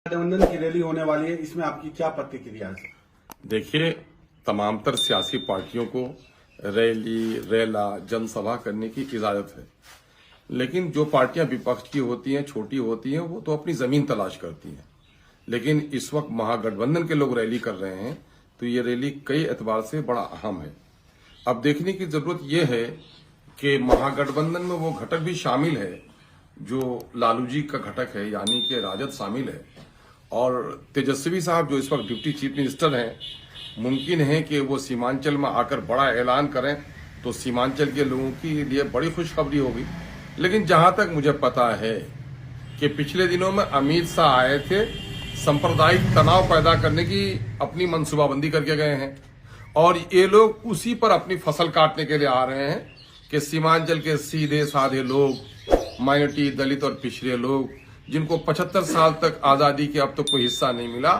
गठबंधन की रैली होने वाली है, इसमें आपकी क्या प्रतिक्रिया है? देखिए, तमामतर सियासी पार्टियों को रैली, रेला, जनसभा करने की इजाजत है, लेकिन जो पार्टियां विपक्ष की होती हैं, छोटी होती हैं, वो तो अपनी जमीन तलाश करती हैं। लेकिन इस वक्त महागठबंधन के लोग रैली कर रहे हैं, तो ये रैली कई एतबार से बड़ा अहम है। अब देखने की जरूरत यह है कि महागठबंधन में वो घटक भी शामिल है जो लालू जी का घटक है, यानी कि राजद शामिल है, और तेजस्वी साहब जो इस वक्त डिप्टी चीफ मिनिस्टर हैं, मुमकिन है कि वो सीमांचल में आकर बड़ा ऐलान करें तो सीमांचल के लोगों के लिए बड़ी खुशखबरी होगी। लेकिन जहां तक मुझे पता है कि पिछले दिनों में अमित शाह आए थे, सांप्रदायिक तनाव पैदा करने की अपनी मनसूबाबंदी करके गए हैं, और ये लोग उसी पर अपनी फसल काटने के लिए आ रहे हैं कि सीमांचल के सीधे साधे लोग, माइनॉरिटी, दलित और पिछड़े लोग, जिनको 75 साल तक आजादी के अब तक कोई हिस्सा नहीं मिला,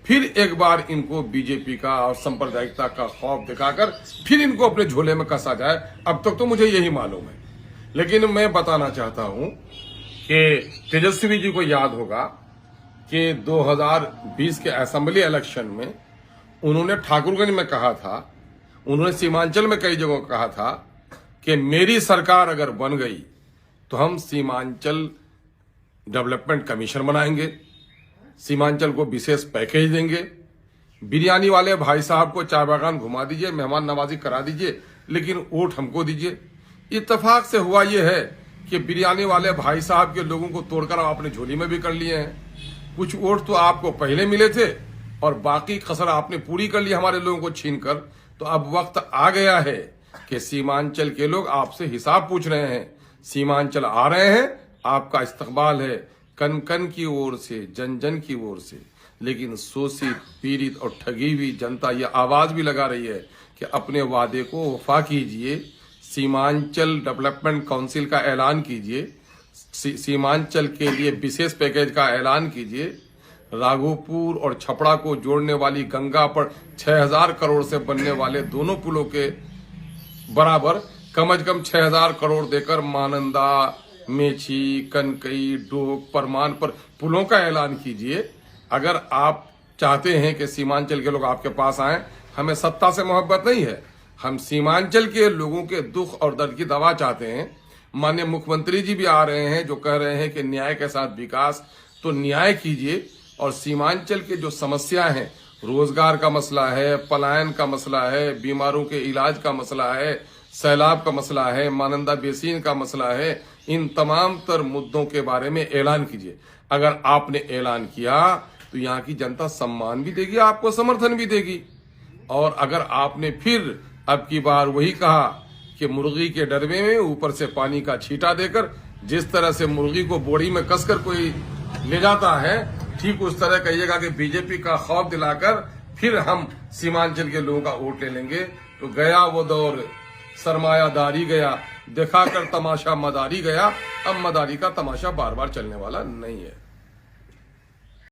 फिर एक बार इनको बीजेपी का और सांप्रदायिकता का खौफ दिखाकर फिर इनको अपने झोले में कसा जाए। अब तक तो मुझे यही मालूम है। लेकिन मैं बताना चाहता हूं कि तेजस्वी जी को याद होगा कि 2020 के असेंबली इलेक्शन में उन्होंने ठाकुरगंज में कहा था, उन्होंने सीमांचल में कई जगहों कहा था कि मेरी सरकार अगर बन गई तो हम सीमांचल डेवलपमेंट कमीशन बनाएंगे, सीमांचल को विशेष पैकेज देंगे, बिरयानी वाले भाई साहब को चाय बागान घुमा दीजिए, मेहमान नवाजी करा दीजिए, लेकिन वोट हमको दीजिए। इत्तेफाक से हुआ यह है कि बिरयानी वाले भाई साहब के लोगों को तोड़कर आप अपने झोली में भी कर लिए हैं। कुछ वोट तो आपको पहले मिले थे और बाकी कसर आपने पूरी कर ली हमारे लोगों को छीनकर। तो अब वक्त आ गया है कि सीमांचल के लोग आपसे हिसाब पूछ रहे हैं। सीमांचल आ रहे हैं, आपका इस्तकबाल है कन कन की ओर से, जन जन की ओर से। लेकिन शोषित, पीड़ित और ठगी हुई जनता ये आवाज भी लगा रही है कि अपने वादे को वफा कीजिए, सीमांचल डेवलपमेंट काउंसिल का ऐलान कीजिए, सीमांचल के लिए विशेष पैकेज का ऐलान कीजिए, राघोपुर और छपड़ा को जोड़ने वाली गंगा पर 6000 करोड़ से बनने वाले दोनों पुलों के बराबर कम से कम 6000 करोड़ देकर महानंदा, मेची, कनकई, डोक, परमान पर पुलों का ऐलान कीजिए। अगर आप चाहते हैं कि सीमांचल के लोग आपके पास आए, हमें सत्ता से मोहब्बत नहीं है, हम सीमांचल के लोगों के दुख और दर्द की दवा चाहते हैं। माननीय मुख्यमंत्री जी भी आ रहे हैं जो कह रहे हैं कि न्याय के साथ विकास, तो न्याय कीजिए। और सीमांचल के जो समस्या है, रोजगार का मसला है, पलायन का मसला है, बीमारों के इलाज का मसला है, सैलाब का मसला है, महानंदा बेसिन का मसला है, इन तमाम तर मुद्दों के बारे में ऐलान कीजिए। अगर आपने ऐलान किया तो यहाँ की जनता सम्मान भी देगी, आपको समर्थन भी देगी। और अगर आपने फिर अब की बार वही कहा कि मुर्गी के डरवे में ऊपर से पानी का छींटा देकर, जिस तरह से मुर्गी को बोड़ी में कसकर कोई ले जाता है, ठीक उस तरह कहिएगा कि बीजेपी का खौफ दिलाकर फिर हम सीमांचल के लोगों का वोट ले लेंगे, तो गया वो दौर, सरमायादारी गया, दिखाकर तमाशा मदारी गया। अब मदारी का तमाशा बार बार चलने वाला नहीं है।